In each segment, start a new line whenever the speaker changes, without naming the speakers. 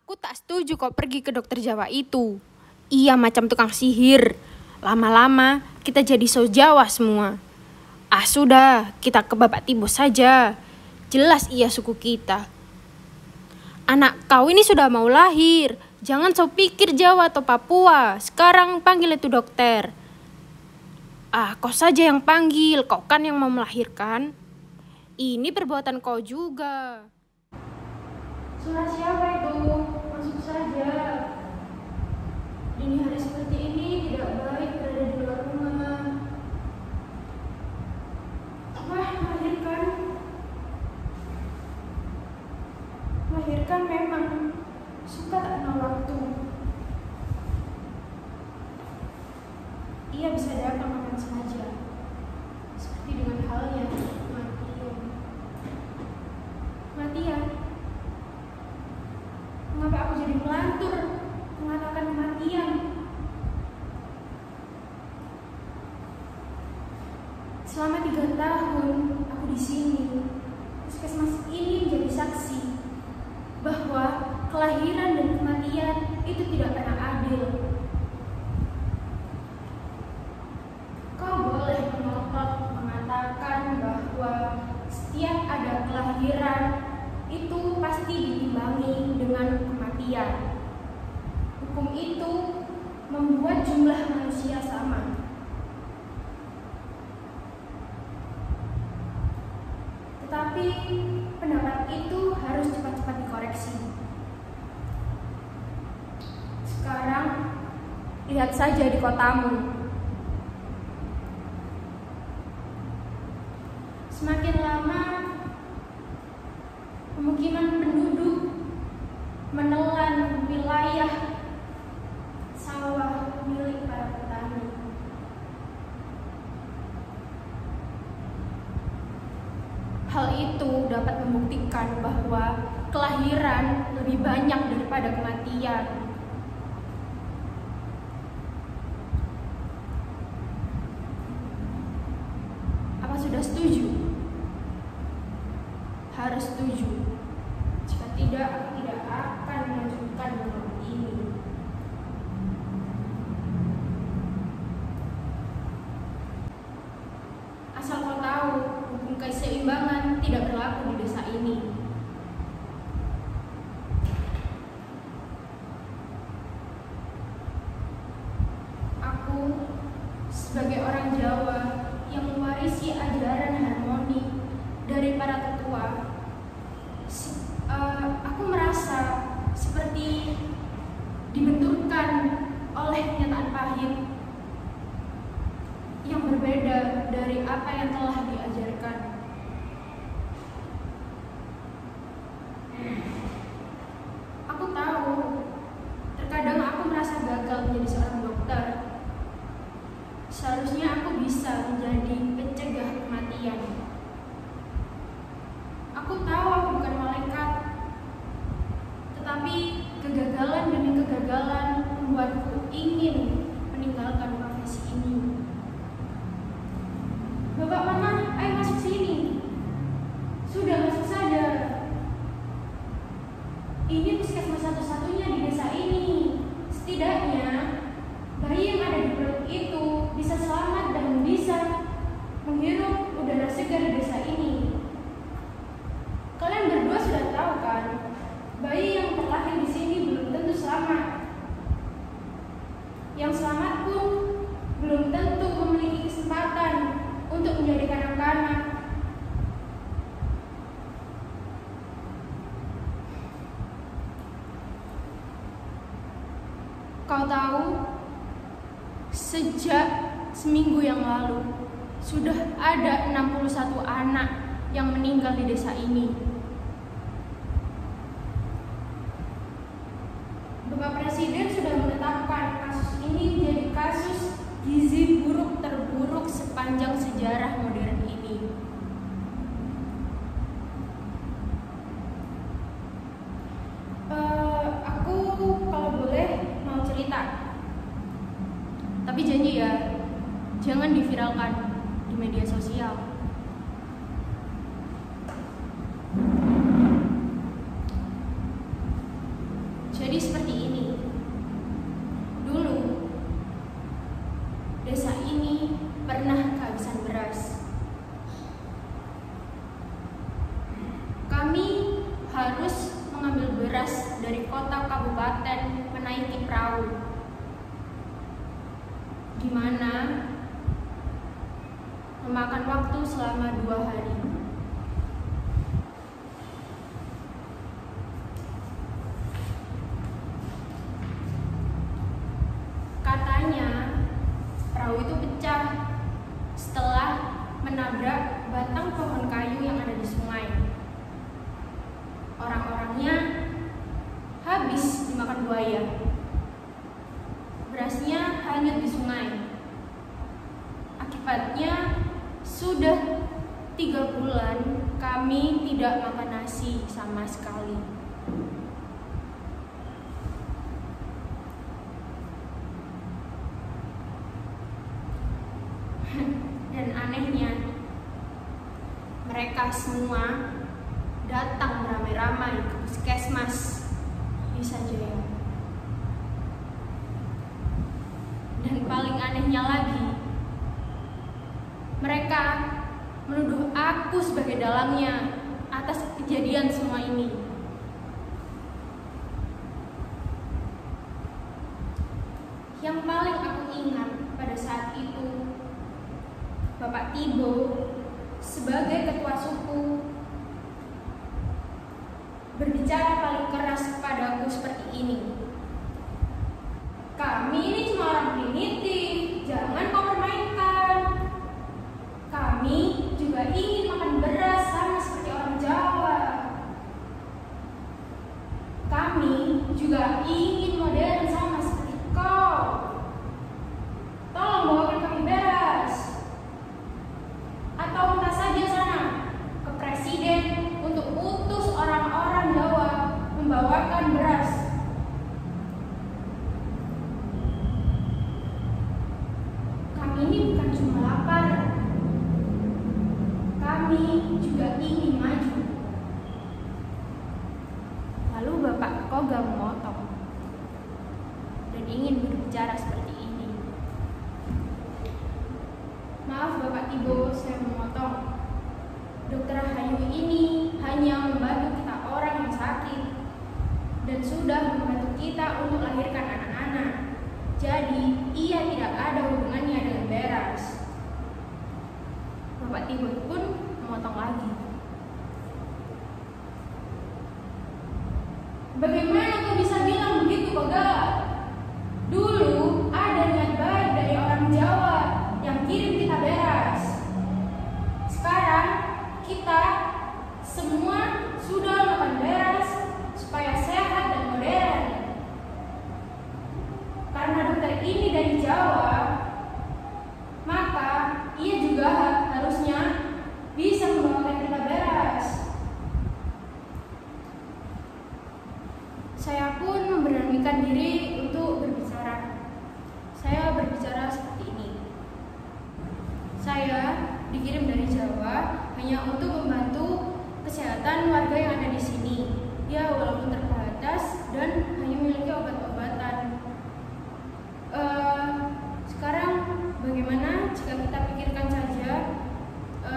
Aku tak setuju kau pergi ke dokter Jawa itu. Ia macam tukang sihir. Lama-lama kita jadi so Jawa semua. Ah sudah, kita ke Bapak Tibo saja. Jelas ia suku kita. Anak kau ini sudah mau lahir. Jangan so pikir Jawa atau Papua. Sekarang panggil itu dokter. Ah, kau saja yang panggil. Kau kan yang mau melahirkan. Ini perbuatan kau juga.
Suara siapa itu? Masuk saja. Dini hari seperti ini tidak baik berada di luar rumah. Wah, melahirkan. Melahirkan memang suka tak kenal waktu. Ia bisa datang kapan saja. Seperti dengan halnya kematian. Mengapa aku jadi melantur mengatakan kematian? Selama 3 tahun aku di sini, puskesmas ini menjadi saksi bahwa kelahiran dan kematian itu tidak pernah adil. Kau boleh melotot mengatakan bahwa setiap ada kelahiran itu pasti diimbangi dengan kematian. Hukum itu membuat jumlah manusia sama. Tetapi pendapat itu harus cepat-cepat dikoreksi. Sekarang lihat saja di kotamu. Semakin lama pemukiman penduduk menelan wilayah sawah milik para petani. Hal itu dapat membuktikan bahwa kelahiran lebih banyak daripada kematian. Apa sudah setuju? Harus setuju. Jika tidak, aku tidak akan melanjutkan dengan ini. Asal kau tahu, hukum keseimbangan tidak berlaku di desa ini. Aku sebagai orang Jawa yang mewarisi ajaran harmoni dari para tetua, aku merasa seperti dibenturkan oleh kenyataan pahit yang berbeda dari apa yang telah diajarkan. Aku tahu, terkadang aku merasa gagal menjadi seorang dokter. Seharusnya aku bisa menjadi pencegah kematian. Aku tahu aku bukan malaikat, tetapi kegagalan demi kegagalan membuatku ingin meninggalkan profesi ini. Bapak, Mama, ayo masuk sini. Sudah, masuk saja. Ini puskesmas satu-satunya di desa ini. Setidaknya bayi yang ada di perut itu bisa selamat dan bisa menghirup udara segar di desa ini. Kalian berdua sudah tahu kan, bayi yang terlahir di sini belum tentu selamat. Yang selamat pun belum tentu memiliki kesempatan untuk menjadi kanak-kanak. Kau tahu, sejak seminggu yang lalu sudah ada 61 anak yang meninggal di desa ini. Bapak Presiden sudah menetapkan kasus ini menjadi kasus gizi buruk terburuk sepanjang sejarah modern ini. Aku kalau boleh mau cerita, tapi janji ya, jangan diviralkan di media sosial.
Jadi seperti ini. Dulu, desa ini pernah kehabisan beras. Kami harus mengambil beras dari kota kabupaten menaiki perahu, di mana memakan waktu selama 2 hari. Katanya perahu itu pecah setelah menabrak batang pohon kayu yang ada di sungai. Orang-orangnya habis dimakan buaya. Berasnya hanyut di sungai. Akibatnya sudah 3 bulan kami tidak makan nasi sama sekali. Dan anehnya, mereka semua datang beramai-ramai ke puskesmas di Sanjaya. Dan paling anehnya lagi, mereka menuduh aku sebagai dalangnya atas kejadian semua ini. Yang paling aku ingat pada saat itu, Bapak Tibo sebagai ketua suku berbicara paling keras kepadaku seperti ini. Kami ini cuma orang primitif, jangan kau permainkan. Kami juga ingin makan beras sama seperti orang Jawa. Kami juga ingin modern sama seperti kau. Tolong bawakan kami beras. Atau minta saja sana ke presiden untuk utus orang-orang Jawa membawakan beras. Kami ini bukan cuma lapar, kami juga ingin maju. Lalu Bapak Koga memotong dan ingin berbicara seperti ini. Maaf Bapak Tibo, saya memotong. Dokter Hayu ini hanya membantu kita orang yang sakit dan sudah membantu kita untuk melahirkan anak-anak. Jadi, ia tidak ada hubungannya dengan beras. Bapak Tibo pun memotong lagi. Bagaimana kau bisa bilang begitu, Koga? Dulu ada niat baik dari orang Jawa yang kirim kita beras. Sekarang kita semua sudah makan beras supaya sehat dan modern. Karena dokter ini dari Jawa, maka ia juga harusnya bisa membawakan kita beras. Saya pun memberanikan diri untuk berbicara. Saya berbicara seperti ini. Saya dikirim dari Jawa hanya untuk membantu kesehatan warga yang ada di sini. Ya, walaupun terbatas dan hanya memiliki obat-obatan. Sekarang bagaimana jika kita pikirkan saja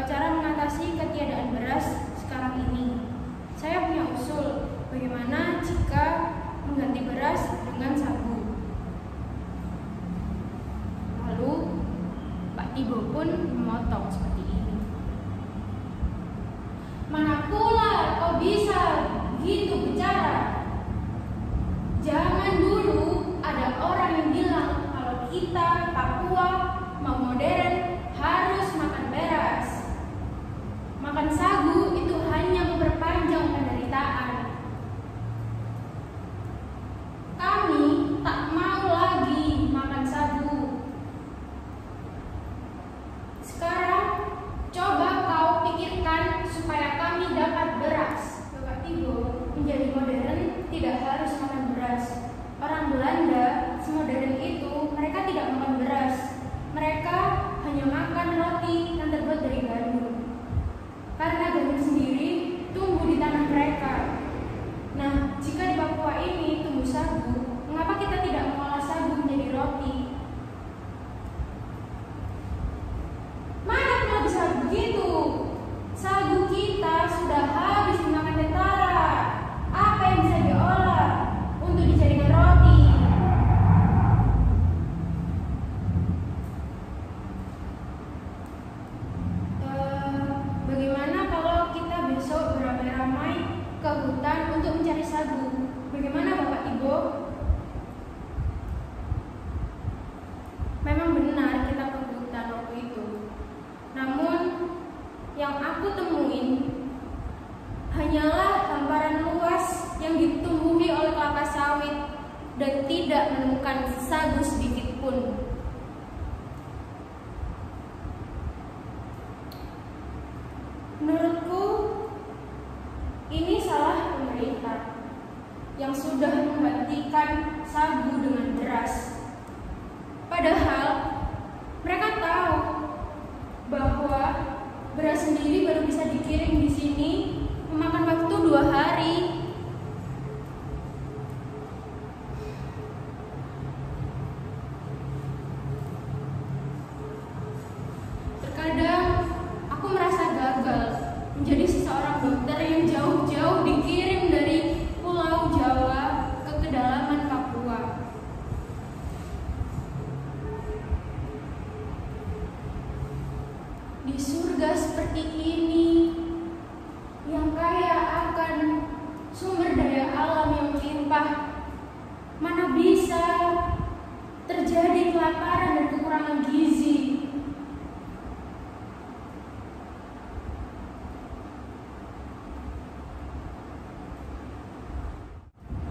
cara mengatasi ketiadaan beras sekarang ini? Saya punya usul. Bagaimana jika mengganti beras dengan sagu? Lalu Pak Tibo pun memotong seperti ini. Mana pula kau bisa gitu bicara? Jangan dulu ada orang yang bilang kalau kita Papua mau modern harus makan beras. Makan sagu itu hanya memperpanjang penderitaan. Kami tak mau lagi makan sagu. Sekarang
dan tidak menemukan sagu sedikit pun. Menurutku, ini salah pemerintah yang sudah menggantikan sagu dengan beras. Padahal mereka tahu bahwa beras sendiri baru bisa dikirim di sini memakan waktu 2 hari. Terkadang aku merasa gagal menjadi seseorang dokter yang jauh-jauh dikirim dari Pulau Jawa ke kedalaman Papua. Di surga seperti ini, yang kaya akan sumber daya alam yang melimpah, mana bisa terjadi kelaparan dan kekurangan gizi.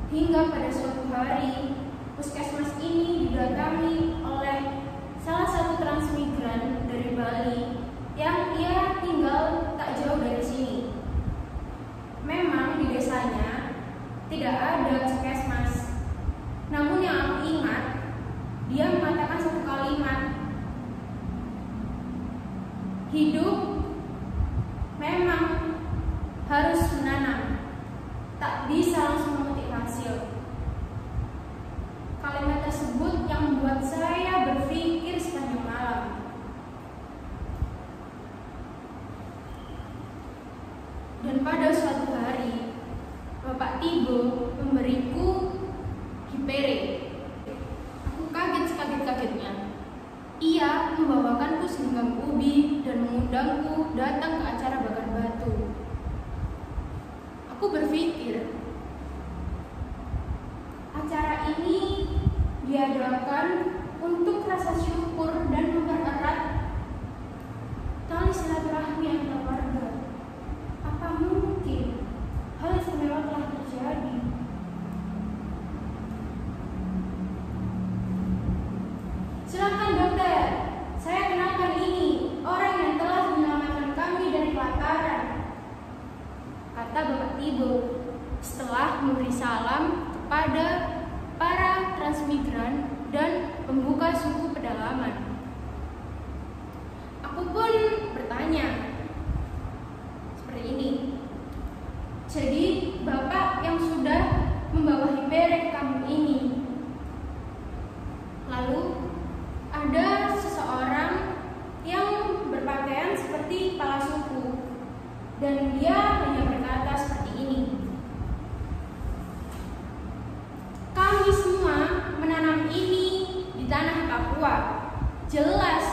Hingga pada suatu hari, puskesmas ini didatangi oleh salah satu transmigran dari Bali yang ia tinggal tak jauh dari sini. Memang di desanya tidak ada puskesmas. Namun yang aku ingat, dia mengatakan satu kalimat, hidup memang harus menanam, tak bisa langsung memetik hasil. Kalimat tersebut yang membuat saya berpikir sepanjang malam. Dan pada suatu hari, Bapak Tibo memberiku hipere. Aku kaget sekaget-kagetnya. Ia membawakanku segenggam ubi dan mengundangku datang ke acara bakar batu. Aku berpikir, acara ini diadakan untuk rasa syukur dan mempererat tali silaturahmi antar warga. Apa mungkin hal istimewa telah terjadi? Silakan dokter, saya kenalkan ini orang yang telah menyelamatkan kami dari kelaparan, kata Bapak Tibo setelah memberi salam kepada para transmigran dan pembuka suku pedalaman. Aku pun bertanya seperti ini, jadi Bapak yang sudah membawa hipere kamu ini, lalu ada seseorang yang berpakaian seperti kepala suku dan dia hanya berkata seperti ini, kami semua menanam ini di tanah Papua, jelas